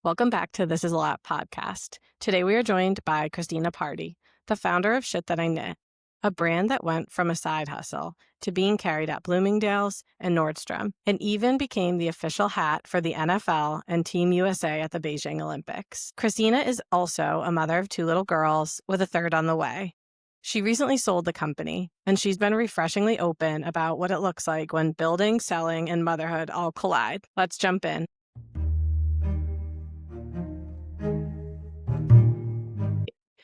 Welcome back to This Is a Lot podcast. Today we are joined by Christina Pardy, the founder of Shit That I Knit, a brand that went from a side hustle to being carried at Bloomingdale's and Nordstrom, and even became the official hat for the NFL and Team USA at the Beijing Olympics. Christina is also a mother of 2 little girls with a third on the way. She recently sold the company, and she's been refreshingly open about what it looks like when building, selling, and motherhood all collide. Let's jump in.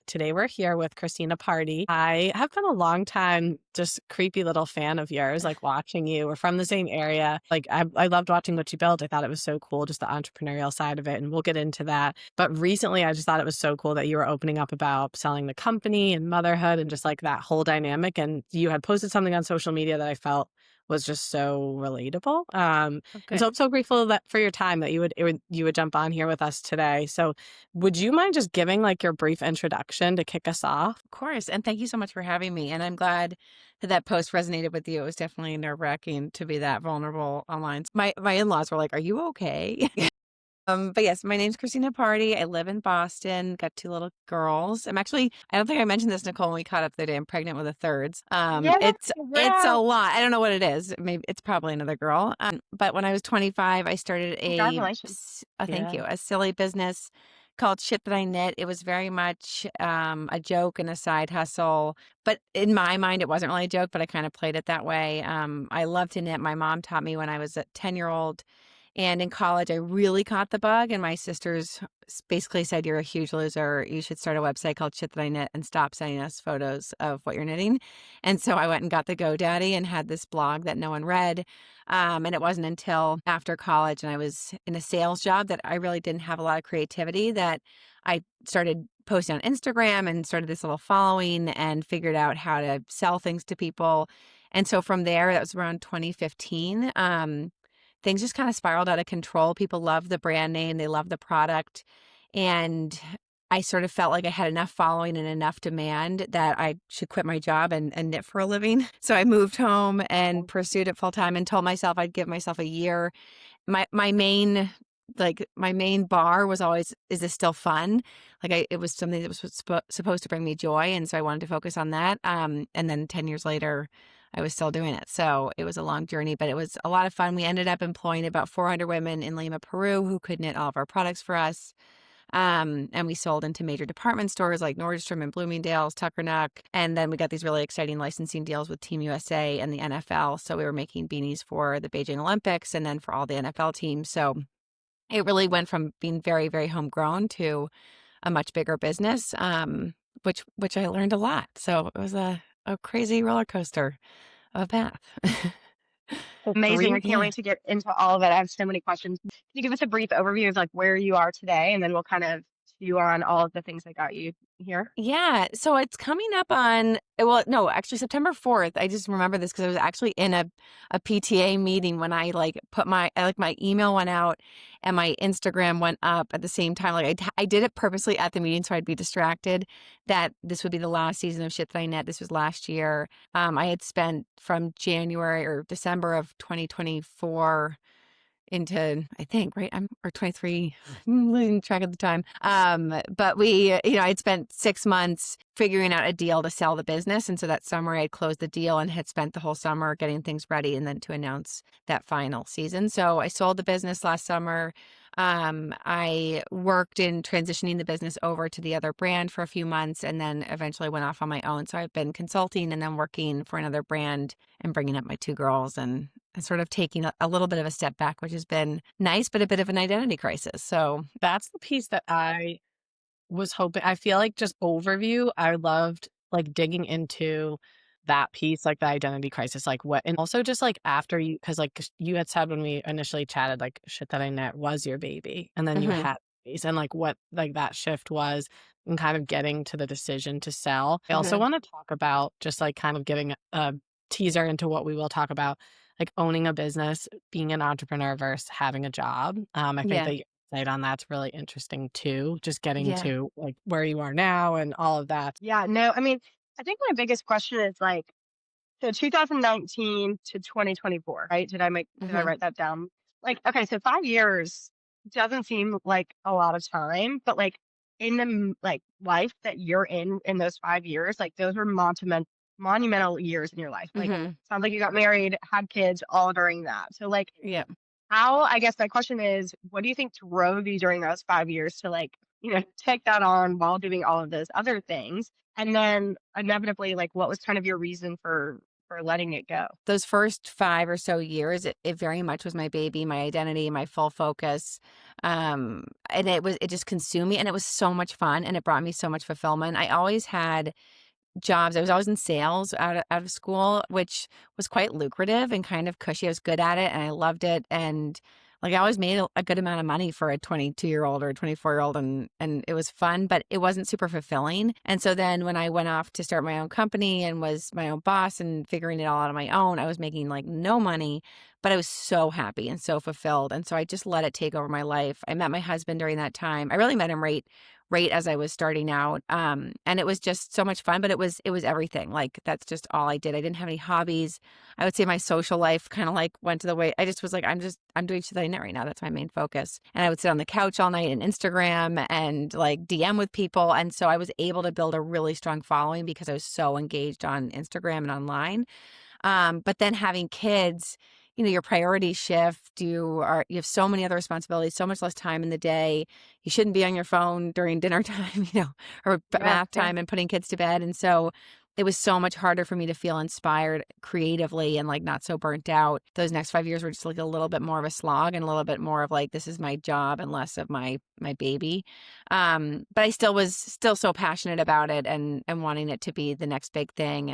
Today we're here with Christina Pardy. I have been a long time just creepy little fan of yours, like watching you. We're from the same area. Like I loved watching what you built. I thought it was so cool, just the entrepreneurial side of it. And we'll get into that. But recently I just thought it was so cool that you were opening up about selling the company and motherhood and just like that whole dynamic. And you had posted something on social media that I felt was just so relatable. And so I'm so grateful that for your time that you would jump on here with us today. So would you mind just giving like your brief introduction to kick us off? Of course. And thank you so much for having me. And I'm glad that post resonated with you. It was definitely nerve-wracking to be that vulnerable online. My in-laws were like, "Are you okay?" But yes, my name's Christina Pardy. I live in Boston, got 2 little girls. I don't think I mentioned this, Nicole, when we caught up the day. I'm pregnant with a third. It's a lot. I don't know what it is. Maybe it's probably another girl. But when I was 25, I started Congratulations. thank you, a silly business called Shit That I Knit. It was very much a joke and a side hustle. But in my mind, it wasn't really a joke, but I kind of played it that way. I love to knit. My mom taught me when I was a 10-year-old. And in college, I really caught the bug. And my sisters basically said, "You're a huge loser. You should start a website called Shit That I Knit and stop sending us photos of what you're knitting." And so I went and got the GoDaddy and had this blog that no one read. And it wasn't until after college and I was in a sales job that I really didn't have a lot of creativity that I started posting on Instagram and started this little following and figured out how to sell things to people. And so from there, that was around 2015. Things just kind of spiraled out of control. People love the brand name. They love the product. And I sort of felt like I had enough following and enough demand that I should quit my job and knit for a living. So I moved home and pursued it full time and told myself I'd give myself a year. My main bar was always, is this still fun? It was something that was supposed to bring me joy. And so I wanted to focus on that. And then 10 years later, I was still doing it. So it was a long journey, but it was a lot of fun. We ended up employing about 400 women in Lima, Peru, who could knit all of our products for us. And we sold into major department stores like Nordstrom and Bloomingdale's, Tuckernuck. And then we got these really exciting licensing deals with Team USA and the NFL. So we were making beanies for the Beijing Olympics and then for all the NFL teams. So it really went from being very, very homegrown to a much bigger business, which I learned a lot. So it was a crazy roller coaster of a path. Amazing. I can't wait to get into all of it. I have so many questions. Can you give us a brief overview of like where you are today? And then we'll kind of chew on all of the things that got you here. Yeah. So it's coming up on, well, no, actually September 4th. I just remember this because I was actually in a PTA meeting when I put my email went out and my Instagram went up at the same time. I did it purposely at the meeting so I'd be distracted that this would be the last season of Shit That I Knit. This was last year. I had spent from January or December of 2024 into, I think, right? Or 23, I'm losing track of the time. But I'd spent 6 months figuring out a deal to sell the business. And so that summer I'd closed the deal and had spent the whole summer getting things ready and then to announce that final season. So I sold the business last summer. I worked in transitioning the business over to the other brand for a few months and then eventually went off on my own. So I've been consulting and then working for another brand and bringing up my 2 girls and sort of taking a little bit of a step back, which has been nice, but a bit of an identity crisis. So That's the piece that I was hoping. I feel like just overview, I loved like digging into that piece, like the identity crisis, like what, and also just like after you, because like you had said when we initially chatted, like Shit That I Knit was your baby, and then you had babies, and like what like that shift was, and kind of getting to the decision to sell. I also want to talk about just like kind of giving a teaser into what we will talk about, like owning a business, being an entrepreneur versus having a job. I think that your insight on that's really interesting too, just getting to like where you are now and all of that. Yeah, no, I mean, I think my biggest question is like, so 2019 to 2024, right? Did I write that down? Like, okay, so 5 years doesn't seem like a lot of time, but like in the like life that you're in those 5 years, like those were monumental years in your life. Like Hmm. sounds like you got married, had kids all during that. So like Yeah. how, I guess my question is, what do you think drove you during those 5 years to like, take that on while doing all of those other things? And then inevitably, like what was kind of your reason for letting it go? Those first 5 or so years, it very much was my baby, my identity, my full focus. And it just consumed me, and it was so much fun, and it brought me so much fulfillment. I always had jobs. I was always in sales out of school, which was quite lucrative and kind of cushy. I was good at it and I loved it. And like I always made a good amount of money for a 22-year-old or a 24-year-old, and it was fun, but it wasn't super fulfilling. And so then when I went off to start my own company and was my own boss and figuring it all out on my own, I was making like no money, but I was so happy and so fulfilled. And so I just let it take over my life. I met my husband during that time. I really met him right as I was starting out. And it was just so much fun, but it was everything. Like that's just all I did. I didn't have any hobbies. I would say my social life kind of like went to the way I just was like, I'm doing shit that I know right now. That's my main focus. And I would sit on the couch all night and Instagram and like DM with people. And so I was able to build a really strong following because I was so engaged on Instagram and online. But then having kids, your priorities shift. You have so many other responsibilities, so much less time in the day. You shouldn't be on your phone during dinner time, or Yeah, bath yeah. time and putting kids to bed. And so it was so much harder for me to feel inspired creatively and like not so burnt out. Those next 5 years were just like a little bit more of a slog and a little bit more of like, this is my job and less of my baby. But I still was so passionate about it and wanting it to be the next big thing.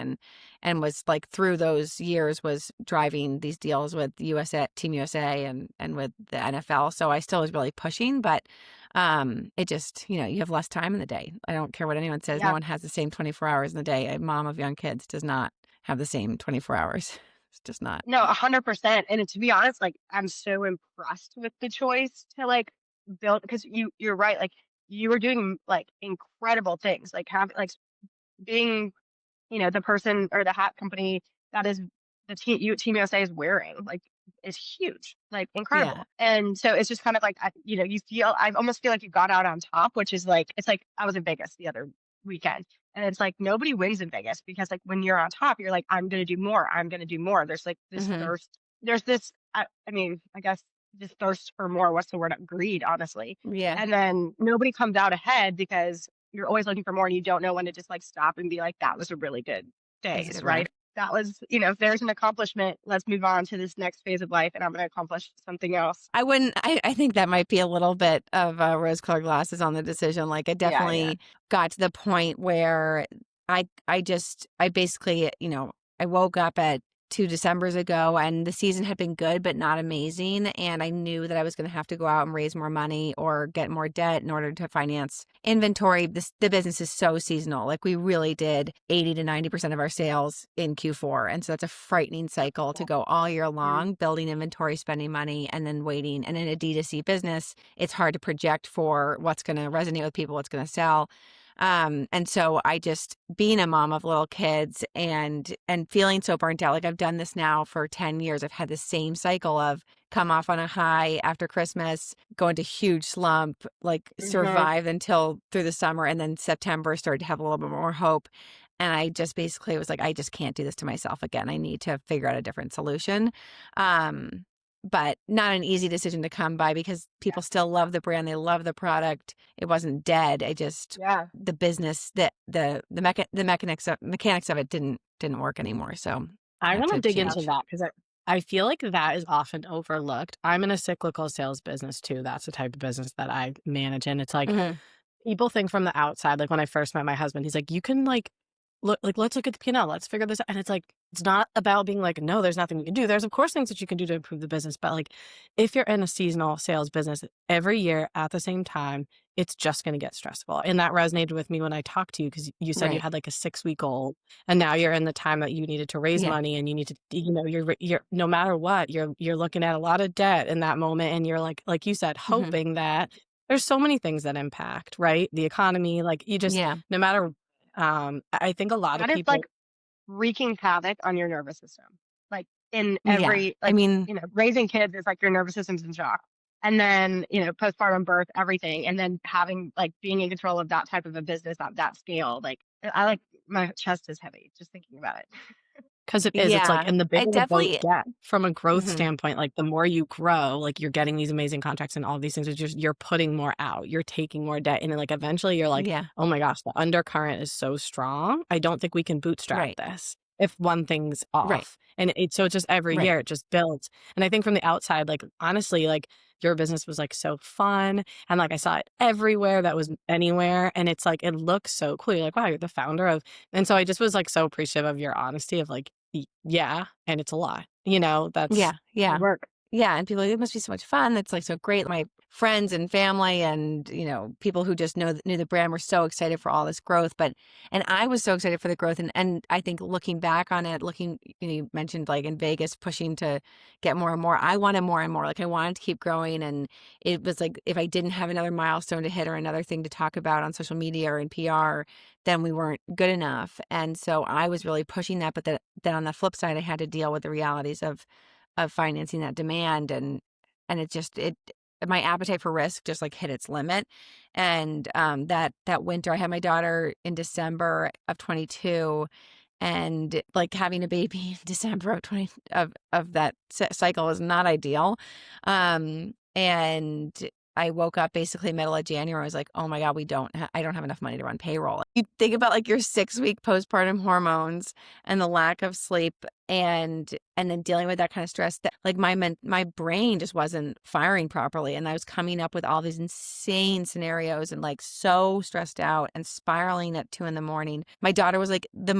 And was like through those years was driving these deals with USA, Team USA and with the NFL. So I still was really pushing, but it just, you have less time in the day. I don't care what anyone says. No Yeah. one has the same 24 hours in the day. A mom of young kids does not have the same 24 hours. It's just not. No, 100%. And to be honest, like I'm so impressed with the choice to like build, because you're right. Like you were doing like incredible things, like have like being, the person or the hat company that is the Team USA is wearing, like is huge, like Yeah. incredible. And so it's just kind of like I almost feel like you got out on top, which is like it's like I was in Vegas the other weekend, and it's like nobody wins in Vegas because like when you're on top, you're like I'm gonna do more, I'm gonna do more. There's like this Hmm. thirst. There's this. I mean, I guess this thirst for more. What's the word? Greed, honestly. Yeah. And then nobody comes out ahead because you're always looking for more and you don't know when to just like stop and be like, that was a really good That's a days, good right? one. That was, if there's an accomplishment, let's move on to this next phase of life and I'm going to accomplish something else. I wouldn't, I think that might be a little bit of rose colored glasses on the decision. Like I Yeah, yeah. definitely got to the point where I basically, I woke up at 2 Decembers ago and the season had been good, but not amazing. And I knew that I was going to have to go out and raise more money or get more debt in order to finance inventory. The business is so seasonal. Like we really did 80 to 90% of our sales in Q4. And so that's a frightening cycle to Yeah. go all year Mhm. long, building inventory, spending money, and then waiting. And in a D2C business, it's hard to project for what's going to resonate with people, what's going to sell. And so I just being a mom of little kids and feeling so burnt out, like I've done this now for 10 years. I've had the same cycle of come off on a high after Christmas, go into huge slump, like Mhm. survive until through the summer. And then September started to have a little bit more hope. And I just basically was like, I just can't do this to myself again. I need to figure out a different solution. Um, but not an easy decision to come by because Yeah. people still love the brand. They love the product. It wasn't dead. I just Yeah. the business the mechanics of it didn't work anymore. So I I had want to to dig into change. that because I feel like that is often overlooked. I'm in a cyclical sales business too. That's the type of business that I manage. And it's like Hmm. people think from the outside, like when I first met my husband, he's like, you can like look like let's look at the P&L, let's figure this out. And it's like, it's not about being like, no, there's nothing you can do. There's of course things that you can do to improve the business. But like if you're in a seasonal sales business every year at the same time, it's just gonna get stressful. And that resonated with me when I talked to you because you said you Right. had like a 6-week old and now you're in the time that you needed to raise Yeah. money and you need to, you're no matter what, you're looking at a lot of debt in that moment. And you're like you said, Hmm. hoping that there's so many things that impact, right? The economy, like you just, Yeah. no matter, I think a lot of That is like people, wreaking havoc on your nervous system. Like in Yeah. every, I like, mean, raising kids is like your nervous system's in shock. and then, postpartum birth, everything, and then having like being in control of that type of a business at that scale. Like I like my chest is heavy just thinking about it. 'Cause it is, it's like Yeah, and the I bigger the boat definitely get from a growth mhm, standpoint, like, the more you grow, like, you're getting these amazing contracts and all these things, it's just you're putting more out, you're taking more debt, and then, like, eventually you're like, yeah, "Oh my gosh, the undercurrent is so strong, I don't think we can bootstrap right, this if one thing's right, off." And it's just every right, year, it just builds. And I think from the outside, like, honestly, like, your business was, like, so fun, and, like, I saw it everywhere that was anywhere, and it's like, it looks so cool, you're like, "Wow, you're the founder of" and so I just was, like, so appreciative of your honesty of, like, yeah, and it's a lot, that's yeah, Hard yeah. work. Yeah, and people are like, "It must be so much fun. It's, like, so great." My friends and family and, people who just knew the brand were so excited for all this growth, and I was so excited for the growth, and I think looking back on it, you mentioned, like, in Vegas, pushing to get more and more. I wanted more and more, like, I wanted to keep growing, and it was like, if I didn't have another milestone to hit or another thing to talk about on social media or in PR, then we weren't good enough, and so I was really pushing that, but then on the flip side, I had to deal with the realities of financing that demand and it my appetite for risk just like hit its limit. And that winter I had my daughter in December of 22, and like having a baby in December of 20 of that cycle was not ideal. And I woke up basically middle of January. I was like, "Oh my God, I don't have enough money to run payroll." You think about like your 6-week postpartum hormones and the lack of sleep and then dealing with that kind of stress that like my brain just wasn't firing properly, and I was coming up with all these insane scenarios and like so stressed out and spiraling at 2 in the morning. My daughter was like the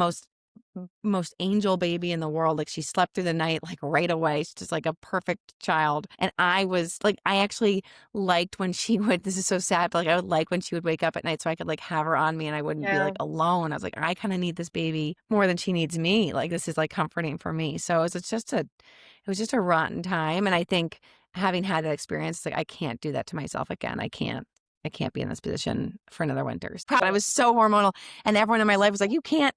most angel baby in the world. Like she slept through the night, like right away. She's just like a perfect child. And I was like, I actually liked when she would, this is so sad, but like I would like when she would wake up at night so I could like have her on me and I wouldn't be Yeah. like alone. I was like, I kind of need this baby more than she needs me. Like this is like comforting for me. So it was just a rotten time. And I think having had that experience, like I can't do that to myself again. I can't be in this position for another winter. I was so hormonal, and everyone in my life was like, you can't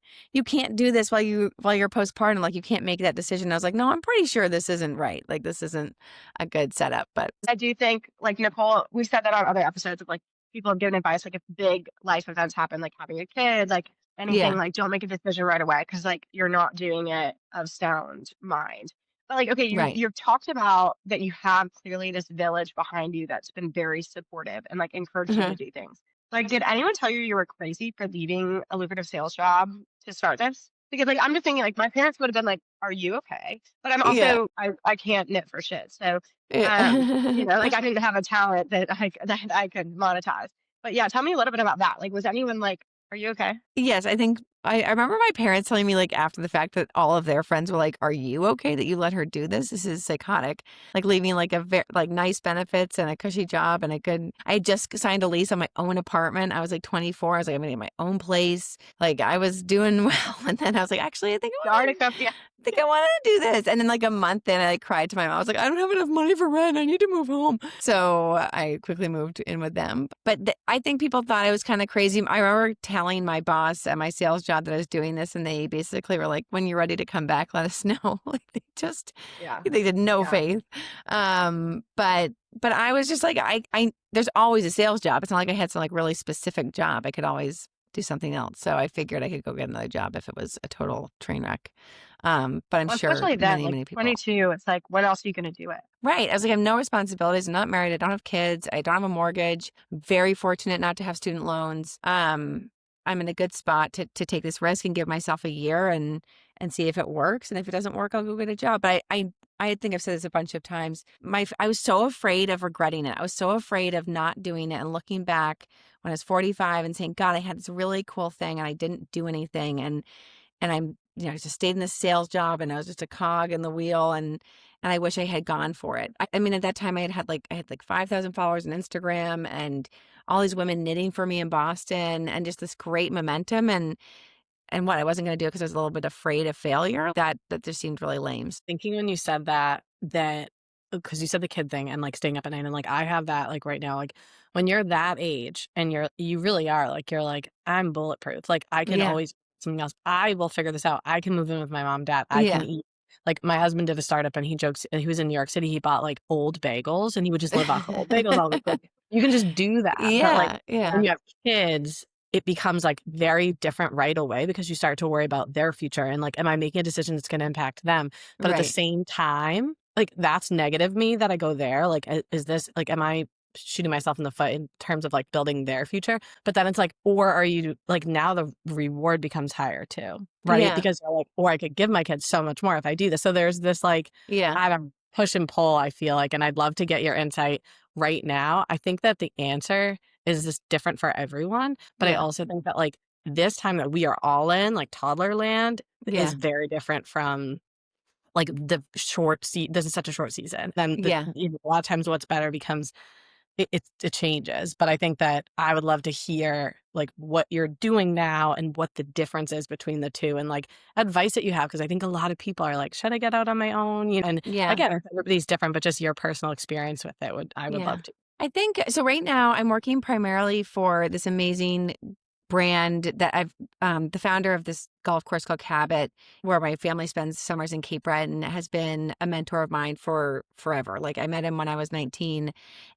do this while you're postpartum. Like, you can't make that decision." I was like, "No, I'm pretty sure this isn't right. Like, this isn't a good setup." But I do think, like Nicole, we said that on other episodes of like people have given advice, like if big life events happen, like having a kid, like anything, yeah, like don't make a decision right away because like you're not doing it of sound mind. But like, okay, right. you've talked about that you have clearly this village behind you that's been very supportive and like encouraged you to Mhm. do things. Like, did anyone tell you you were crazy for leaving a lucrative sales job to start this? Because like I'm just thinking, like my parents would have been like, "Are you okay?" But I'm Yeah. also I can't knit for shit, so Yeah. like I didn't have a talent that I could monetize. But yeah, tell me a little bit about that. Like, was anyone like, "Are you okay?" Yes, I think I remember my parents telling me, like, after the fact that all of their friends were like, "Are you okay that you let her do this? This is psychotic." Like, leaving, like, like, nice benefits and a cushy job and a good I had just signed a lease on my own apartment. I was, like, 24. I was like, "I'm gonna get my own place." Like, I was doing well, and then I was like, "Actually, The article, yeah. I think I wanna do this." And then, like, a month in, I like, cried to my mom. I was like, "I don't have enough money for rent. I need to move home." So, I quickly moved in with them. But I think people thought I was kinda crazy. I remember telling my boss at my sales job that I was doing this, and they basically were like, "When you're ready to come back, let us know." Like, Yeah. they did no Yeah. faith. But I was just like, I there's always a sales job. It's not like I had some, like, really specific job. I could always do something else. So I figured I could go get another job if it was a total train wreck. But I'm Well, sure especially then, many, like many people 22, it's like, when else are you gonna do it? right. I was like, I have no responsibilities. I'm not married. I don't have kids. I don't have a mortgage. Very fortunate not to have student loans. I'm in a good spot to take this risk and give myself a year and see if it works. And if it doesn't work, I'll go get a job. But I think I've said this a bunch of times. I was so afraid of regretting it. I was so afraid of not doing it and looking back when I was 45 and saying, God, I had this really cool thing and I didn't do anything. And I'm, I just stayed in this sales job and I was just a cog in the wheel and I wish I had gone for it. I mean, at that time I had like 5,000 followers on Instagram and all these women knitting for me in Boston and just this great momentum and what I wasn't going to do because I was a little bit afraid of failure. That just seemed really lame. Thinking when you said that because you said the kid thing and, like, staying up at night, and, like, I have that, like, right now, like, when you're that age and you really are, like, you're like, "I'm bulletproof." Like, I can Yeah. always something else. I will figure this out. I can move in with my mom, dad. I can Yeah. eat. like my husband did a startup and he jokes, and he was in New York City, he bought like old bagels and he would just live off the old bagels. I was like, you can just do that. But like Yeah, when yeah, you have kids, it becomes like very different right away because you start to worry about their future and like, am I making a decision that's going to impact them? But at the right. same time, like that's negative me that I go there. Like, is this like, am I shooting myself in the foot in terms of like building their future? But then it's like, or are you like, now the reward becomes higher too, right? Yeah, Because you're like, or I could give my kids so much more if I do this. So there's this like, yeah, I don't push and pull, I feel like, and I'd love to get your insight right now. I think that the answer is just different for everyone, but I yeah, also think that like this time that we are all in, like toddler land, is yeah, very different from like the this is such a short season. Then yeah. a lot of times what's better becomes it changes. But I think that I would love to hear like what you're doing now and what the difference is between the two and like advice that you have. Cause I think a lot of people are like, should I get out on my own? You know, and Yeah. again, everybody's different, but just your personal experience with it I would Yeah. love to. I think so. Right now, I'm working primarily for this amazing brand that I've, the founder of this golf course called Cabot, where my family spends summers in Cape Breton, has been a mentor of mine for forever. Like I met him when I was 19.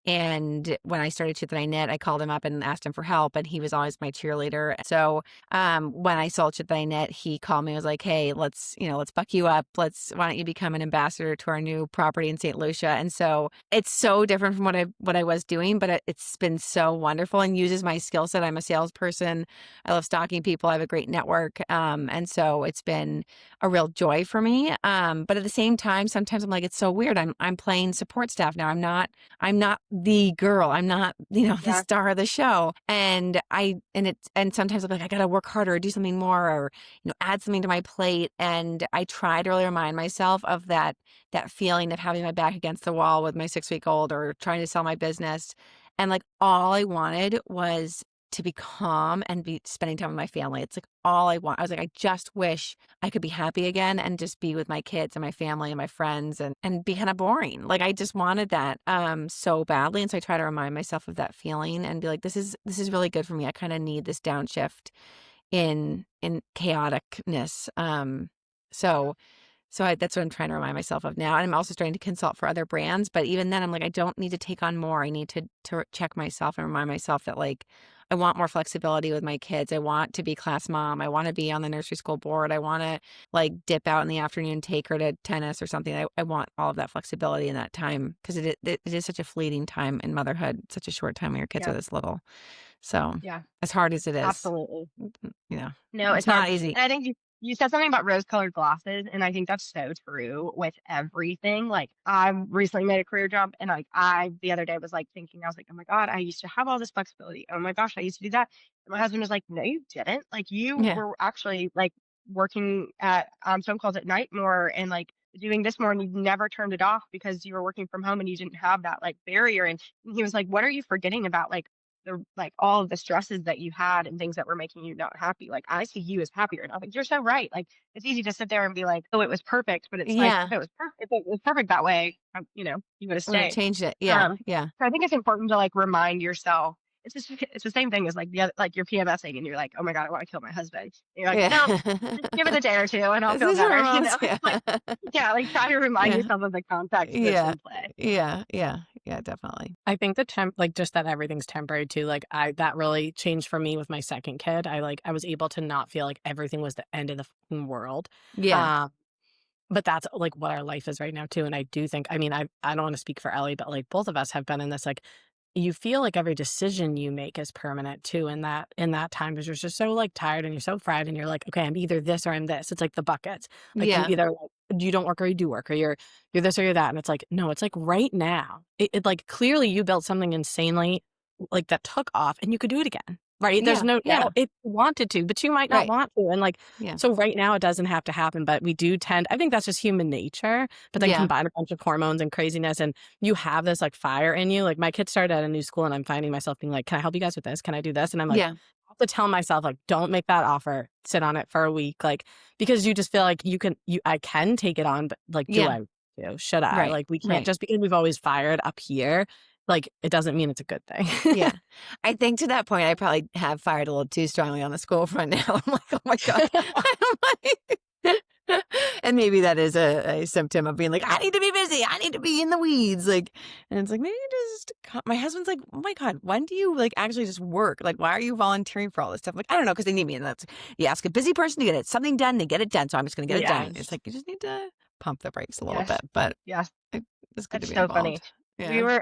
And when I started Chit That I Knit, I called him up and asked him for help. And he was always my cheerleader. So when I sold Chit That I Knit, he called me and was like, hey, let's buck you up. Why don't you become an ambassador to our new property in St. Lucia? And so it's so different from what I was doing, but it's been so wonderful and uses my skill set. I'm a salesperson. I love stalking people. I have a great network. And so it's been a real joy for me. But at the same time, sometimes I'm like, it's so weird. I'm playing support staff now. I'm not the girl. I'm not, the Yeah. star of the show. And sometimes I'm like, I gotta work harder or do something more or, add something to my plate. And I try to really remind myself of that feeling of having my back against the wall with my 6-week-old or trying to sell my business. And like all I wanted was to be calm and be spending time with my family. It's like all I want. I was like, I just wish I could be happy again and just be with my kids and my family and my friends and be kind of boring. Like I just wanted that so badly. And so I try to remind myself of that feeling and be like, this is really good for me. I kind of need this downshift in chaoticness. So that's what I'm trying to remind myself of now. And I'm also starting to consult for other brands. But even then, I'm like, I don't need to take on more. I need to check myself and remind myself that, like, I want more flexibility with my kids. I want to be class mom. I want to be on the nursery school board. I want to, like, dip out in the afternoon, take her to tennis or something. I want all of that flexibility in that time because it is such a fleeting time in motherhood, such a short time when your kids Yeah. are this little. So Yeah. as hard as it is, Absolutely. No, it's it's hard. not easy. And I think you said something about rose-colored glasses, and I think that's so true with everything. Like, I recently made a career jump, and like I the other day was like thinking, I was like, oh my God, I used to have all this flexibility. Oh my gosh, I used to do that. And my husband was like, no, you didn't. Like you Yeah. were actually like working at phone calls at night more and like doing this more and you never turned it off because you were working from home and you didn't have that like barrier. And he was like, what are you forgetting about like all of the stresses that you had and things that were making you not happy. Like I see you as happier. And I think you're so right. Like it's easy to sit there and be like, oh, it was perfect. But it's like Yeah. if it was perfect that way, you would have I'm gonna stayed. change it. Yeah. Um, Yeah. so I think it's important to like remind yourself. It's the same thing as like the other, like you're PMSing and you're like, oh my God, I want to kill my husband. And you're like, no, Yeah. just give it a day or two and I'll This feel is better. hormones. It's Yeah. like, yeah, like try to remind Yeah. yourself of the context that's Yeah. in play. Yeah. Yeah. Yeah. Definitely. I think like just that everything's temporary too. Like that really changed for me with my second kid. I was able to not feel like everything was the end of the fucking world. Yeah. Um, but that's like what our life is right now too. And I do think, I mean, I don't want to speak for Ellie, but like both of us have been in this, like you feel like every decision you make is permanent too in that time because you're just so like tired and you're so fried and you're like, okay, I'm either this or I'm this. It's like the buckets. Like you Yeah. either like, you don't work or you do work or you're this or you're that. And it's like, no, it's like right now. It like clearly you built something insanely like that took off and you could do it again. Right. There's Yeah. no Yeah. doubt it wanted to, but you might not Right. want to. And like, Yeah. so right now it doesn't have to happen, but we do I think that's just human nature, but then Yeah. combine a bunch of hormones and craziness and you have this like fire in you. Like my kids started at a new school and I'm finding myself being like, can I help you guys with this? Can I do this? And I'm like, Yeah. I have to tell myself like, don't make that offer, sit on it for a week. Like, because you just feel like I can take it on, but like, Yeah. should I? Right. Like we can't Right. just because we've always fired up here. Like it doesn't mean it's a good thing. Yeah. I think to that point, I probably have fired a little too strongly on the school front now. I'm like, oh my God. I'm like, And maybe that is a symptom of being like, I need to be busy. I need to be in the weeds. Like, and it's like, maybe just, my husband's like, oh my God, when do you like actually just work? Like, why are you volunteering for all this stuff? I'm like, I don't know, because they need me. And that's, you ask a busy person to get it, something done, they get it done. So I'm just going to get it done. It's Yes. like, you just need to pump the brakes a little Yes. bit, but Yes. it's good to That's be so funny. involved. We Yeah. were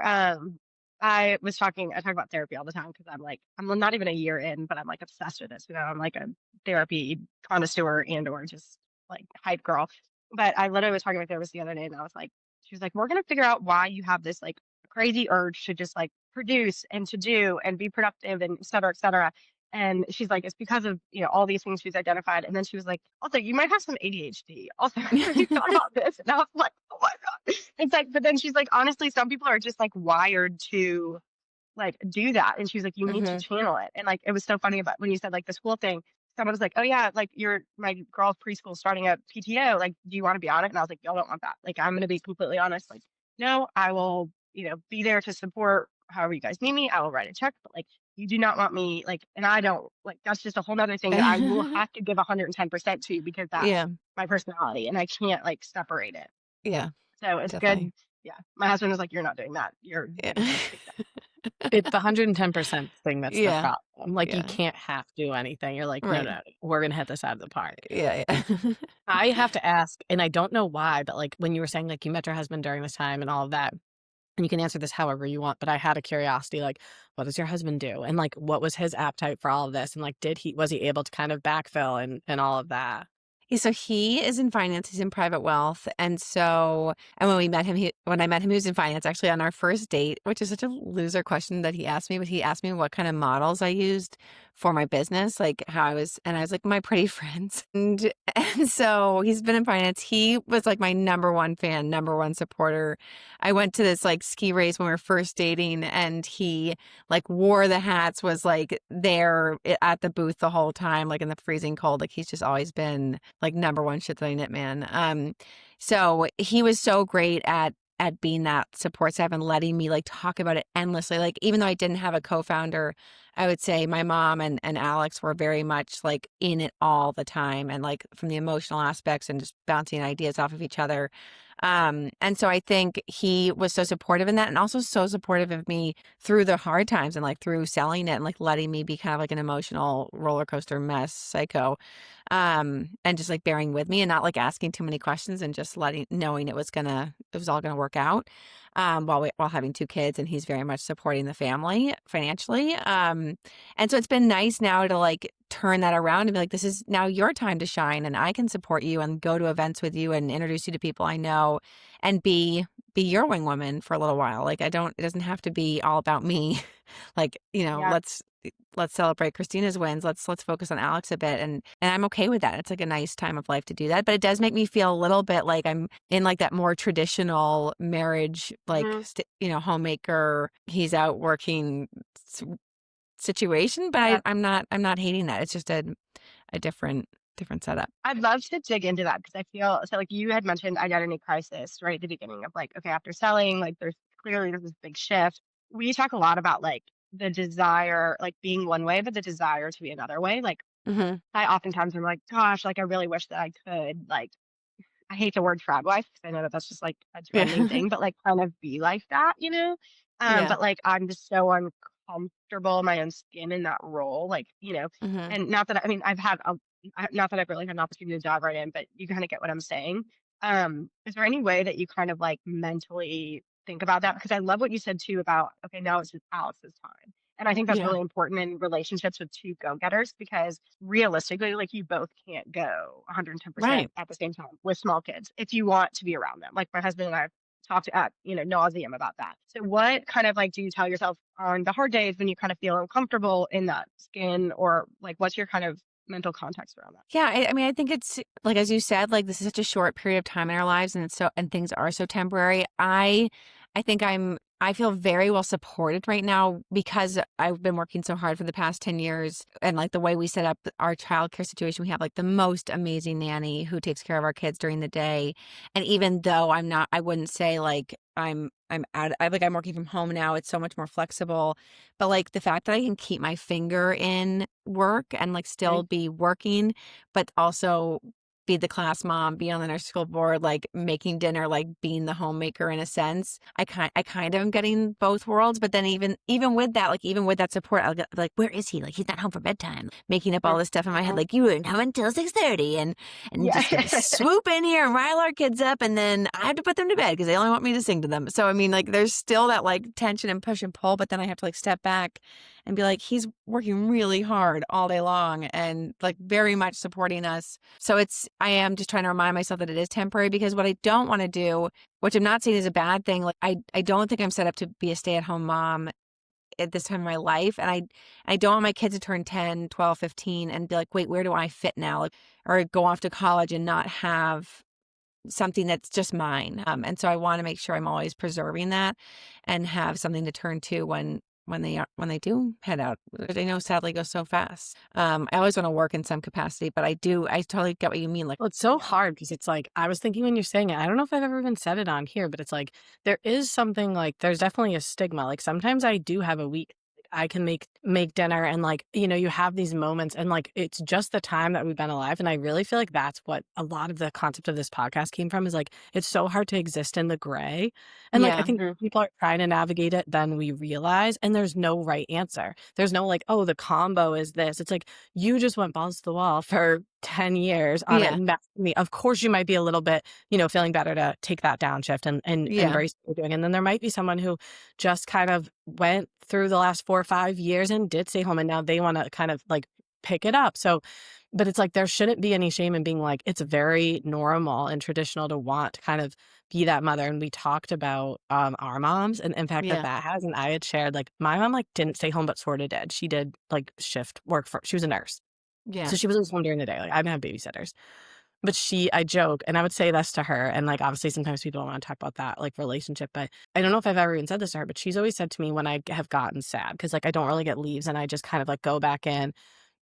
I talk about therapy all the time because I'm not even a year in, but I'm like obsessed with this. I'm like a therapy connoisseur and or just like hype girl. But I literally was talking to my therapist the other day and I was like, she was like, we're gonna figure out why you have this like crazy urge to just like produce and to do and be productive and et cetera, et cetera. And she's like, it's because of, all these things she's identified. And then she was like, also, you might have some ADHD. Also, have you thought about this? And I was like, oh my God. It's like, but then she's like, honestly, some people are just like wired to like do that. And she was like, you need to hmm channel it. And like, it was so funny about when you said like the school thing, someone was like, oh yeah, like my girl's preschool starting a PTO. Like, do you want to be on it? And I was like, y'all don't want that. Like, I'm going to be completely honest. Like, no, I will, be there to support however you guys need me. I will write a check, but like, you do not want me like, and I don't like, that's just a whole nother thing that I will have to give 110% to because that's Yeah. my personality and I can't like separate it. Yeah. So it's Definitely. good. Yeah. My husband was like, you're not doing that. Yeah. You're gonna take that. It's the 110% thing that's the Yeah. problem. Like, you Yeah. can't have to do anything. You're like, "No, Right. no, we're gonna hit this out of the park." Yeah. Yeah. I have to ask, and I don't know why, but, like, when you were saying, like, you met your husband during this time and all of that, and you can answer this however you want, but I had a curiosity, like, what does your husband do? And, like, what was his appetite for all of this? And, like, was he able to kind of backfill and all of that? Yeah, so he is in finance. He's in private wealth, and when we met him, when I met him, he was in finance. Actually, on our first date, which is such a loser question that he asked me, but he asked me what kind of models I used for my business, like how and I was like, my pretty friends, and so he's been in finance. He was like my number one fan, number one supporter. I went to this like ski race when we were first dating, and he like wore the hats, was like there at the booth the whole time, like in the freezing cold. Like he's just always been like number one shit that I knit man. So he was so great at being that support staff and letting me like talk about it endlessly. Like even though I didn't have a co-founder, I would say my mom and Alex were very much like in it all the time and like from the emotional aspects and just bouncing ideas off of each other. And so I think he was so supportive in that and also so supportive of me through the hard times and like through selling it and like letting me be kind of like an emotional roller coaster mess psycho. And just like bearing with me and not like asking too many questions and just knowing it was all gonna work out. While having two kids, and he's very much supporting the family financially. And so it's been nice now to like turn that around and be like, this is now your time to shine and I can support you and go to events with you and introduce you to people I know and be your wing woman for a little while. Like it doesn't have to be all about me. Like, Yeah. let's celebrate Christina's wins. Let's focus on Alex a bit. And I'm okay with that. It's like a nice time of life to do that. But it does make me feel a little bit like I'm in like that more traditional marriage, like, Mhm. homemaker, he's out working situation. But Yeah. I'm not hating that. It's just a different setup. I'd love to dig into that because I feel so like you had mentioned identity crisis right at the beginning of like, okay, after selling, like there's this big shift. We talk a lot about like the desire, like being one way, but the desire to be another way. Like hmm I oftentimes am like, gosh, like I really wish that I could like I hate the word trad wife because I know that that's just like a trending Yeah. thing, but like kind of be like that, you know? Yeah. But like I'm just so uncomfortable in my own skin in that role, like, hmm and not that I mean not that I've really had an opportunity to dive right in, but you kind of get what I'm saying. Is there any way that you kind of like mentally think about that? Because I love what you said too about okay, now it's just Alex's time. And I think that's Yeah. really important in relationships with two go-getters because realistically, like you both can't go 110% Right. at the same time with small kids if you want to be around them. Like my husband and I have talked at, nauseum about that. So what kind of like do you tell yourself on the hard days when you kind of feel uncomfortable in that skin or like what's your kind of mental context around that? Yeah, I mean, I think it's like as you said, like this is such a short period of time in our lives, and things are so temporary. I think I feel very well supported right now because I've been working so hard for the past 10 years, and like the way we set up our childcare situation, we have like the most amazing nanny who takes care of our kids during the day, and even though I wouldn't say like I'm working from home now. It's so much more flexible. But like the fact that I can keep my finger in work and like still Okay. be working, but also be the class mom, be on the nursery school board, like making dinner, like being the homemaker in a sense. I kind of am getting both worlds, but then even with that, like even with that support, I'll get like, where is he? Like he's not home for bedtime. Making up all this stuff in my head, like you didn't come until 6:30, and Yeah. just gonna swoop in here and rile our kids up, and then I have to put them to bed because they only want me to sing to them. So I mean, like there's still that like tension and push and pull, but then I have to like step back and be like, he's working really hard all day long and like very much supporting us. So I am just trying to remind myself that it is temporary, because what I don't want to do, which I'm not saying is a bad thing, like I don't think I'm set up to be a stay-at-home mom at this time of my life. And I don't want my kids to turn 10, 12, 15 and be like, wait, where do I fit now? Like, or go off to college and not have something that's just mine. And so I want to make sure I'm always preserving that and have something to turn to when they do head out. They know sadly goes so fast. I always want to work in some capacity, but I totally get what you mean. Like, Well, it's so hard because it's like, I was thinking when you're saying it, I don't know if I've ever even said it on here, but it's like, there is something like, there's definitely a stigma. Like sometimes I do have a week, like, I can make dinner and like, you have these moments and like, it's just the time that we've been alive. And I really feel like that's what a lot of the concept of this podcast came from, is like, it's so hard to exist in the gray. And like, I yeah, think people are trying to navigate it, then we realize, and there's no right answer. There's no like, oh, the combo is this. It's like, you just went balls to the wall for 10 years on it. yeah, And of course, you might be a little bit, feeling better to take that downshift and yeah, embrace what you're doing. And then there might be someone who just kind of went through the last 4 or 5 years and did stay home, and now they want to kind of like pick it up. So, but it's like, there shouldn't be any shame in being like, it's very normal and traditional to want to kind of be that mother. And we talked about our moms and the impact yeah, that has. And I had shared like, my mom like didn't stay home, but sort of did. She did like shift work she was a nurse. yeah, So she was always home during the day. Like, I didn't have babysitters. But I joke, and I would say this to her, and like obviously sometimes people don't want to talk about that like relationship, but I don't know if I've ever even said this to her, but she's always said to me when I have gotten sad, because like I don't really get leaves and I just kind of like go back in,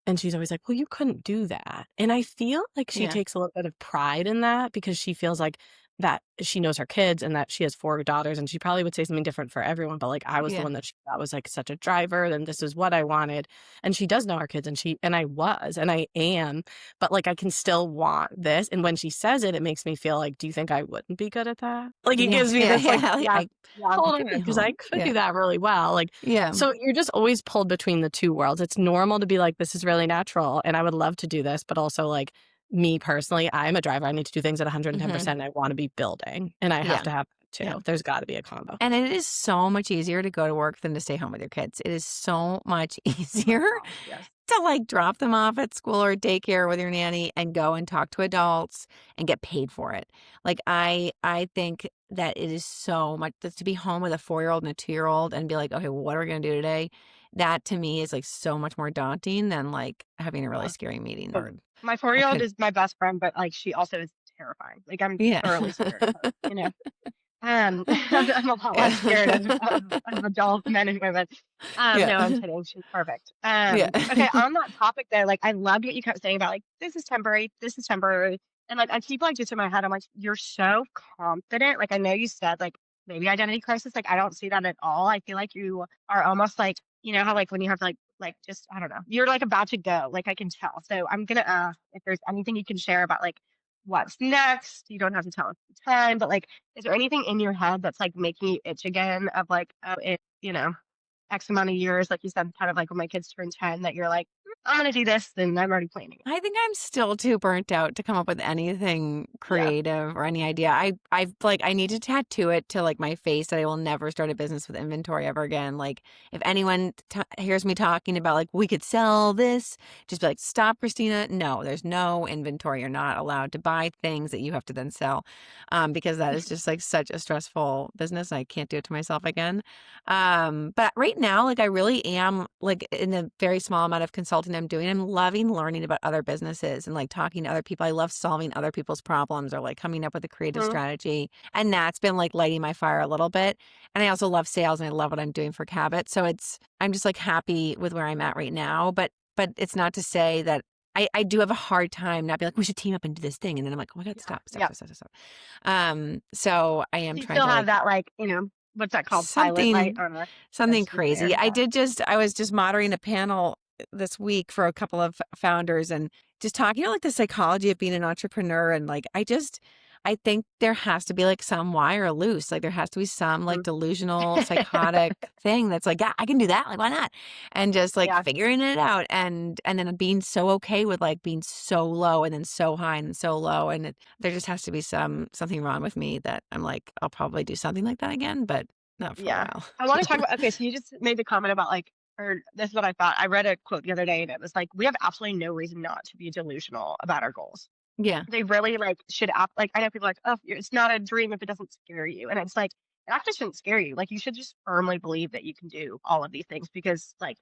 and she's always like, well, you couldn't do that. And I feel like she yeah, takes a little bit of pride in that, because she feels like that she knows her kids and that she has 4 daughters, and she probably would say something different for everyone. But like, I was the yeah, one that she thought was like such a driver, and this is what I wanted. And she does know her kids, and I am, but like, I can still want this. And when she says it, it makes me feel like, do you think I wouldn't be good at that? Like, it yeah, gives me yeah, this like, yeah. Like, yeah, I hold could on, be because I home. could do Yeah, that really well. Like, yeah, so you're just always pulled between the 2 worlds. It's normal to be like, this is really natural and I would love to do this, but also like, me personally, I'm a driver. I need to do things at hmm 110%. I want to be building, and I have yeah, to have that yeah. too. There's got to be a combo. And it is so much easier to go to work than to stay home with your kids. It is so much Oh my easier gosh, yes. to like drop them off at school or daycare with your nanny and go and talk to adults and get paid for it. Like I think that it is so much to be home with a 4-year-old and a 2-year-old and be like, okay, well, what are we gonna do today? That to me is like so much more daunting than like having a really Yeah. scary meeting. Oh, Or my I 4-year-old could, is my best friend, but like she also is terrifying. Like I'm yeah, thoroughly scared of her. I'm a lot less scared of adult men and women. yeah, No, I'm kidding. She's perfect. yeah, Okay, on that topic though, like I loved what you kept saying about like this is temporary. And like I keep like just in my head, I'm like, you're so confident. Like I know you said like maybe identity crisis. Like I don't see that at all. I feel like you are almost like, you know how like when you have like just I don't know, you're like about to go. Like I can tell. So I'm gonna ask if there's anything you can share about like what's next. You don't have to tell us the time, but like is there anything in your head that's like making you itch again of like, oh, X amount of years, like you said, kind of like when my kids turn 10, that you're like, I'm going to do this, and I'm already planning it. I think I'm still too burnt out to come up with anything Yeah. creative or any idea. I've like I need to tattoo it to like my face that I will never start a business with inventory ever again. Like if anyone hears me talking about like we could sell this, just be like, stop, Christina. No, there's no inventory. You're not allowed to buy things that you have to then sell, because that is just like such a stressful business. I can't do it to myself again. But right now, like I really am like in the very small amount of consulting I'm doing, I'm loving learning about other businesses and like talking to other people. I love solving other people's problems or like coming up with a creative Mhm. strategy. And that's been like lighting my fire a little bit. And I also love sales and I love what I'm doing for Cabot. So I'm just like happy with where I'm at right now. But it's not to say that I do have a hard time not be like, we should team up and do this thing. And then I'm like, oh my God, Yeah. stop, stop, Yeah. stop, stop, stop. So I am You trying still to have like that, like, what's that called? Pilot light something on a something station there. crazy. Yeah. I was just moderating a panel this week for a couple of founders and just talking about like the psychology of being an entrepreneur and like I think there has to be like some wire loose. Like there has to be some like Mhm. delusional, psychotic thing that's like, yeah, I can do that. Like, why not? And just like Yeah. figuring it out and then being so okay with like being so low and then so high and so low. And there just has to be something wrong with me that I'm like, I'll probably do something like that again, but not for a Yeah. while. I want to talk about, okay, so you just made the comment about like, or this is what I thought. I read a quote the other day and it was like, we have absolutely no reason not to be delusional about our goals. Yeah. They really like should act like, I know people are like, oh, it's not a dream if it doesn't scare you. And it's like, it actually shouldn't scare you. Like you should just firmly believe that you can do all of these things because like,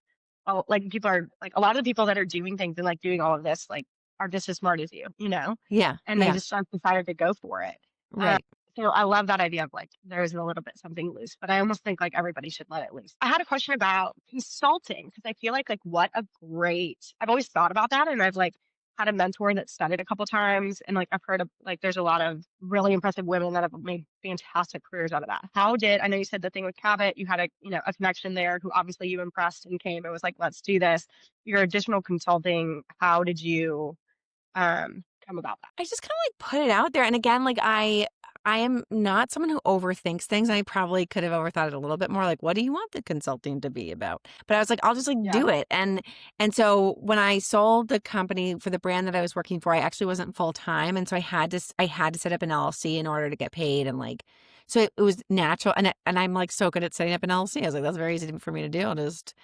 oh, like people are like a lot of the people that are doing things and like doing all of this like are just as smart as you, you know, Yeah. and they Yeah. just decided to go for it. Um, Right. so I love that idea of like there's a little bit something loose, but I almost think like everybody should let it loose. I had a question about consulting because I feel like what a great I've always thought about that and I've like had a mentor that studied a couple times and like I've heard of like there's a lot of really impressive women that have made fantastic careers out of that. How did I know you said the thing with Cabot, you had a a connection there who obviously you impressed and came and was like, let's do this. Your additional consulting, how did you come about that? I just kind of like put it out there. And again, like I am not someone who overthinks things. I probably could have overthought it a little bit more. Like, what do you want the consulting to be about? But I was like, I'll just like Yeah. do it. And so when I sold the company for the brand that I was working for, I actually wasn't full time, and so I had to set up an LLC in order to get paid. And like, so it was natural. And I'm like so good at setting up an LLC. I was like, that's very easy for me to do. I'll just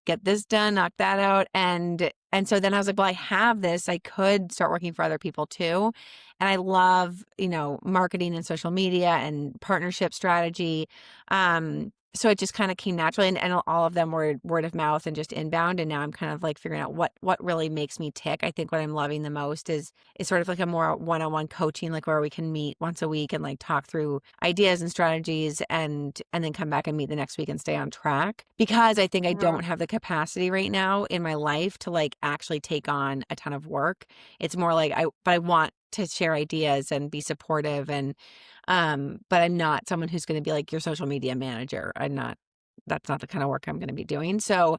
get this done, knock that out. And so then I was like, well, I have this. I could start working for other people too. And I love, marketing and social media and partnership strategy. So it just kind of came naturally, and all of them were word of mouth and just inbound. And now I'm kind of like figuring out what really makes me tick. I think what I'm loving the most is sort of like a more one-on-one coaching, like where we can meet once a week and like talk through ideas and strategies, and then come back and meet the next week and stay on track. Because I think I Mhm. don't have the capacity right now in my life to like actually take on a ton of work. It's more like but I want to share ideas and be supportive, but I'm not someone who's going to be like your social media manager. That's not the kind of work I'm going to be doing. So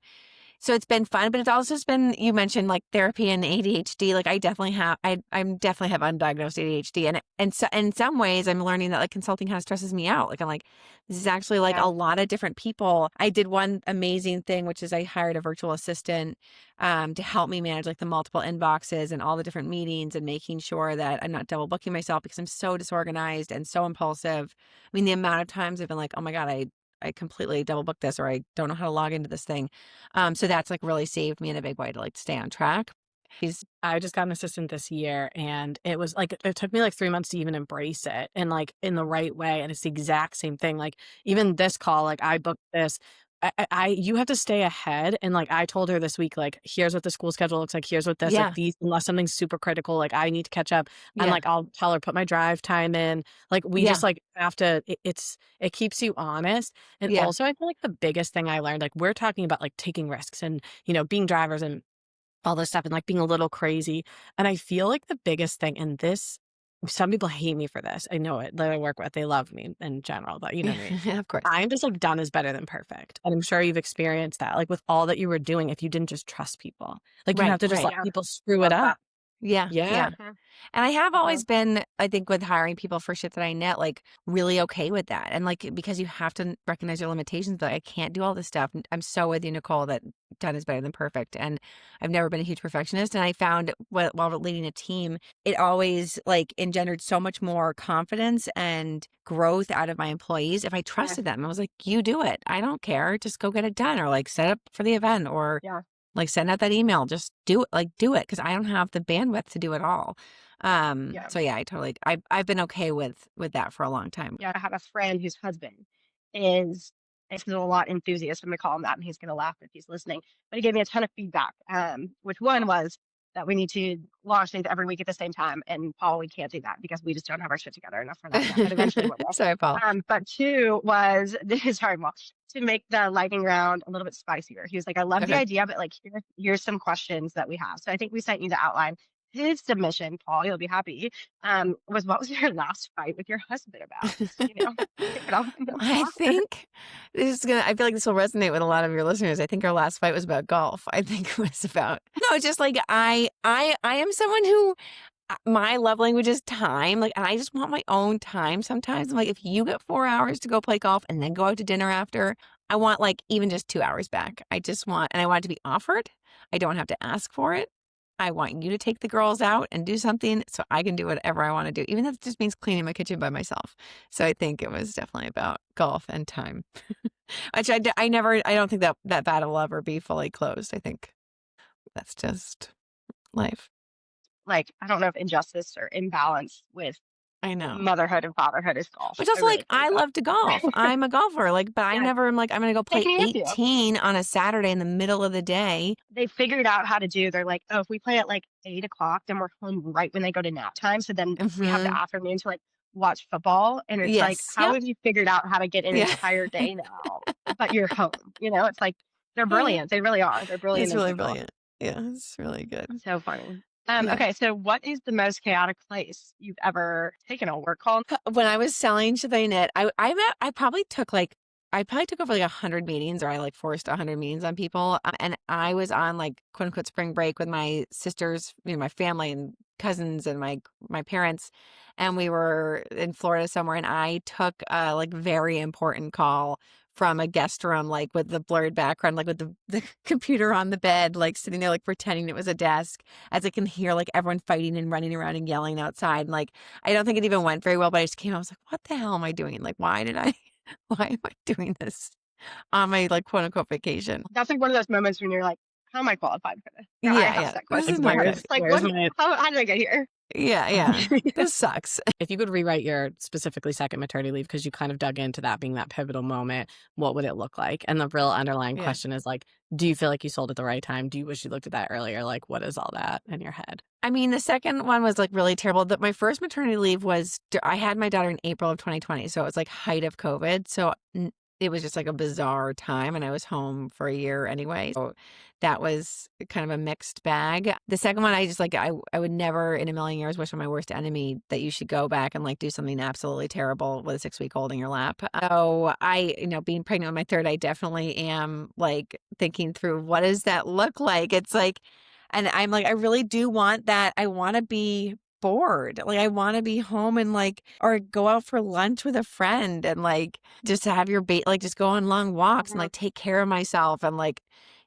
it's been fun, but it's also been, you mentioned like therapy and ADHD. Like I'm definitely have undiagnosed ADHD. And so in some ways I'm learning that like consulting kind of stresses me out. Like I'm like, this is actually like Yeah. a lot of different people. I did one amazing thing, which is I hired a virtual assistant, to help me manage like the multiple inboxes and all the different meetings and making sure that I'm not double booking myself because I'm so disorganized and so impulsive. I mean, the amount of times I've been like, oh my God, I completely double booked this, or I don't know how to log into this thing. So that's like really saved me in a big way to like stay on track. I just got an assistant this year, and it was like it took me like 3 months to even embrace it and like in the right way. And it's the exact same thing. Like even this call, like I booked this. You have to stay ahead. And like I told her this week, like, here's what the school schedule looks like. Here's what this, like Yeah. these, unless something's super critical, like I need to catch up. And Yeah. like I'll tell her, put my drive time in. Like we Yeah. just like have to, it keeps you honest. And Yeah. also I feel like the biggest thing I learned, like we're talking about like taking risks and, being drivers and all this stuff and like being a little crazy. And I feel like the biggest thing, and this, some people hate me for this. I know it that I work with. They love me in general, but you know what I mean? Yeah. Of course. I'm just like done is better than perfect. And I'm sure you've experienced that. Like with all that you were doing, if you didn't just trust people, like you Right. have to just Right. let Yeah. people screw it Love up. that. Yeah. Yeah. Yeah. Mhm. And I have Mhm. always been, I think, with hiring people for shit that I net, like really okay with that. And like, because you have to recognize your limitations, but I can't do all this stuff. I'm so with you, Nicole, that done is better than perfect. And I've never been a huge perfectionist. And I found while leading a team, it always like engendered so much more confidence and growth out of my employees if I Yeah. trusted them. I was like, you do it. I don't care. Just go get it done, or like set up for the event, or Yeah. like send out that email. Just do it. Like do it, because I don't have the bandwidth to do it all. Yeah. So yeah, I've been okay with that for a long time. Yeah. I have a friend whose husband is a lot enthusiast. I'm gonna call him that, and he's gonna laugh if he's listening. But he gave me a ton of feedback. Which one was that we need to launch things every week at the same time. And Paul, we can't do that because we just don't have our shit together enough for that yet. But eventually we will. Sorry, Paul. But two was sorry, Paul, to make the lightning round a little bit spicier. He was like, I love the Okay. idea, but like here's some questions that we have. So I think we sent you the outline. his submission, Paul, you'll be happy, was what was your last fight with your husband about? Kick it off in the I box. think I feel like this will resonate with a lot of your listeners. I think our last fight was about golf. I think it was about, no, it's just like, I am someone who, my love language is time. Like, I just want my own time sometimes. I'm like, if you get 4 hours to go play golf and then go out to dinner after, I want like even just 2 hours back. And I want it to be offered. I don't have to ask for it. I want you to take the girls out and do something so I can do whatever I want to do, even if it just means cleaning my kitchen by myself. So I think it was definitely about golf and time, which I don't think that battle will ever be fully closed. I think that's just life. Like, I don't know if injustice or imbalance with I know. motherhood and fatherhood is golf. Which also, I really like, I think love to golf. that. I'm a golfer, like, but I Yeah, never am like, I'm gonna go play take me with you. 18 on a Saturday in the middle of the day. They figured out how to do. They're like, oh, if we play at like 8 o'clock, then we're home right when they go to nap time. So then we have the Mhm. afternoon to like watch football. And it's like, Yes. how Yep. have you figured out how to get an Yeah. entire day now? But you're home. It's like they're brilliant. They really are. They're brilliant It's really individuals. brilliant. Yeah, it's really good. So funny. Yeah. Okay, so what is the most chaotic place you've ever taken a work call? When I was selling Should I Knit, I probably took over like 100 meetings, or I like forced 100 meetings on people. And I was on like quote unquote spring break with my sisters, my family and cousins and my parents. And we were in Florida somewhere, and I took a like very important call from a guest room, like with the blurred background, like with the computer on the bed, like sitting there, like pretending it was a desk, as I can hear like everyone fighting and running around and yelling outside. And like, I don't think it even went very well, but I just came out, I was like, what the hell am I doing? Like, why am I doing this on my like quote unquote vacation? That's like one of those moments when you're like, how am I qualified for this? I Yeah, asked yeah. that This question is to my not husband. good. Like, where's what? my How did I get here? Yeah, yeah. This sucks. if you could rewrite your specifically second maternity leave, because you kind of dug into that being that pivotal moment, what would it look like? And the real underlying Yeah. question is like, do you feel like you sold at the right time? Do you wish you looked at that earlier? Like, what is all that in your head? I mean, the second one was like really terrible. My first maternity leave I had my daughter in April of 2020. So it was like height of COVID. So it was just like a bizarre time, and I was home for a year anyway. So that was kind of a mixed bag. The second one, I just like, I would never in a million years wish on my worst enemy that you should go back and like do something absolutely terrible with a 6-week-old in your lap. So being pregnant with my third, I definitely am like thinking through, what does that look like? It's like, and I'm like, I really do want that. I want to be bored. Like, I want to be home and like, or go out for lunch with a friend and like just have your like just go on long walks and like take care of myself and like,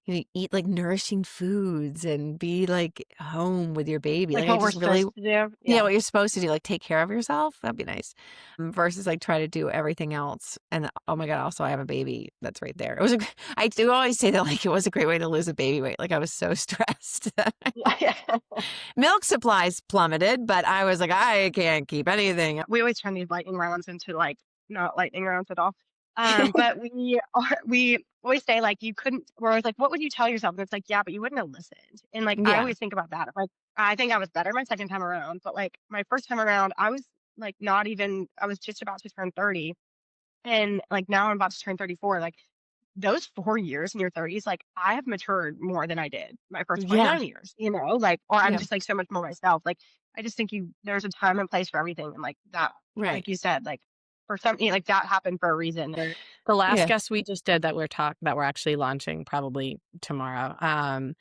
eat like nourishing foods and be like home with your baby. Like Like, I what we're just really, supposed to do? yeah, what you're supposed to do, like take care of yourself. That'd be nice. Versus like try to do everything else. And oh my God, also I have a baby that's right there. I do always say that like it was a great way to lose a baby weight. Like I was so stressed. Yeah. Milk supplies plummeted, but I was like, I can't keep anything. We always turn these lightning rounds into like not lightning rounds at all. But we always say like we're always like, what would you tell yourself? And it's like, yeah, but you wouldn't have listened. And like I Yeah. always think about that. Like I think I was better my second time around, but like my first time around, I was like I was just about to turn 30. And like now I'm about to turn 34. Like those 4 years in your 30s, like I have matured more than I did my first Yeah. 29 years, like, or I'm Yeah. just like so much more myself. Like I just think there's a time and place for everything. And like that, Right. like you said, like for something like that happened for a reason. The last Yeah. guest we just did that we're actually launching probably tomorrow. I've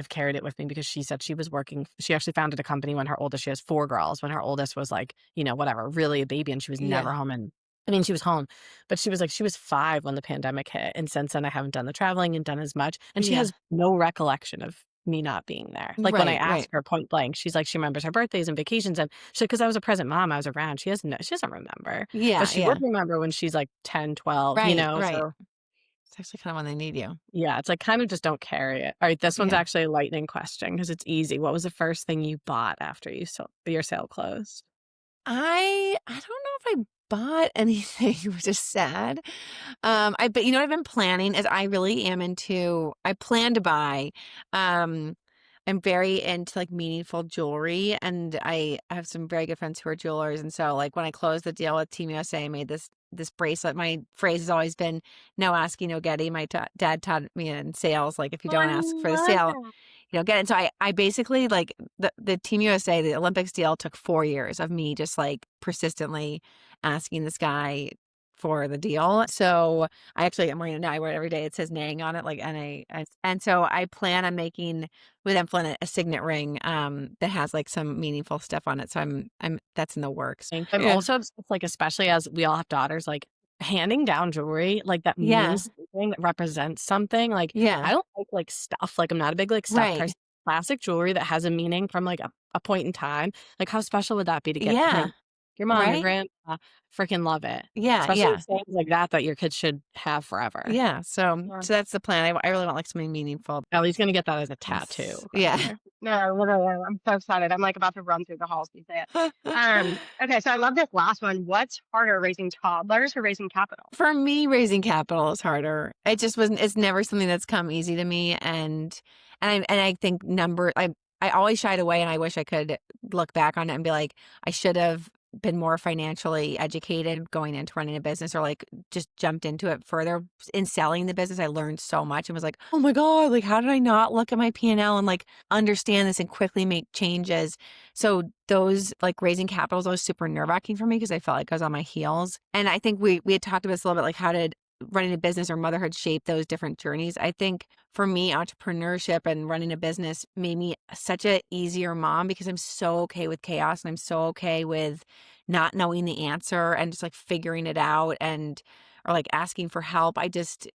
carried it with me because she said she actually founded a company when she has 4 girls, when her oldest was like, whatever, really a baby, and she was never Yeah. home. And I mean, she was home, but she was like, she was 5 when the pandemic hit. And since then I haven't done the traveling and done as much. And she Yeah. has no recollection of me not being there. Like when I Right, asked right. her point blank, she's like, she remembers her birthdays and vacations. And she, because I was a present mom, I was around. She doesn't remember. Yeah. But she Yeah. would remember when she's like 10, 12, Right, right. So It's actually kind of when they need you. yeah, it's like kind of just don't carry it. All right, this one's Yeah. actually a lightning question because it's easy. What was the first thing you bought after your sale closed? I don't know if I bought anything, which is sad. But what I've been planning is I really am I plan to buy, I'm very into like meaningful jewelry, and I have some very good friends who are jewelers. And so like when I closed the deal with Team USA, I made this bracelet. My phrase has always been no asking, no getting. My dad taught me in sales, like if you don't ask for the sale, get it. And so I basically like the Team USA, the Olympics deal took 4 years of me just like persistently asking this guy for the deal. So I'm wearing it now. I wear it every day. It says Nang on it, like and so I plan on making with Flynn a signet ring that has like some meaningful stuff on it. So I'm that's in the works. I'm Yeah. also obsessed, like, especially as we all have daughters, like, handing down jewelry, like, that Yeah. means something, that represents something, like, Yeah. I don't like, stuff, like, I'm not a big, like, stuff Right. person. Classic jewelry that has a meaning from, like, a point in time, like, how special would that be to get, Yeah. like, your mom, your Right. grandma, freaking love it. Yeah. Especially Yeah. things like that that your kids should have forever. Yeah. So Yeah. so that's the plan. I really want like something meaningful. Ellie's gonna get that as a tattoo Yes. from Yeah. her. No, literally, I'm so excited. I'm like about to run through the halls to say it. Okay, so I love this last one. What's harder, raising toddlers or raising capital? For me, raising capital is harder. It just wasn't. It's never something that's come easy to me, and I think I always shied away, and I wish I could look back on it and be like, I should have been more financially educated going into running a business, or like just jumped into it further. In selling the business, I learned so much and was like, oh my God, like how did I not look at my P&L and like understand this and quickly make changes? So those like raising capital was always super nerve-wracking for me because I felt like I was on my heels. And I think we had talked about this a little bit, like how did running a business or motherhood shape those different journeys? I think for me, entrepreneurship and running a business made me such a easier mom because I'm so okay with chaos and I'm so okay with not knowing the answer and just like figuring it out or like asking for help. I just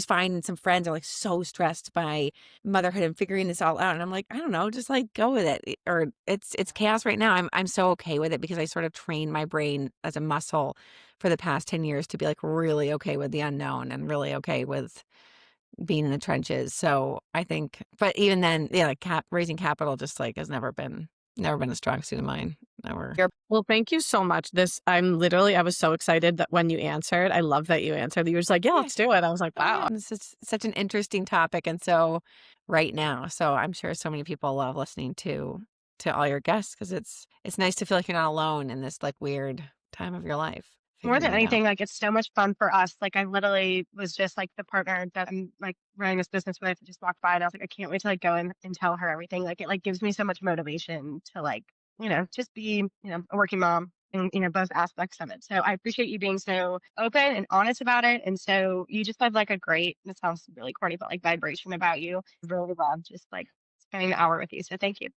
find some friends are like so stressed by motherhood and figuring this all out. And I'm like, I don't know, just like go with it. Or it's chaos right now. I'm so okay with it because I sort of trained my brain as a muscle for the past 10 years to be like really okay with the unknown and really okay with being in the trenches. So I think, but even then, yeah, like raising capital just like has never been a strong suit of mine. Never. Well, thank you so much. I was so excited that when you answered, I love that you answered. You were just like, yeah, Yeah. let's do it. I was like, Oh, yeah. wow. This is such an interesting topic. And so right now, so I'm sure so many people love listening to all your guests because it's nice to feel like you're not alone in this like weird time of your life. More than Figuring it out. anything, like it's so much fun for us. Like I literally was just like the partner that I'm like running this business with, just walked by and I was like, I can't wait to like go in and tell her everything. Like it like gives me so much motivation to like, just be, a working mom in, both aspects of it. So I appreciate you being so open and honest about it. And so you just have like it sounds really corny, but like vibration about you. Really love just like spending an hour with you. So thank you.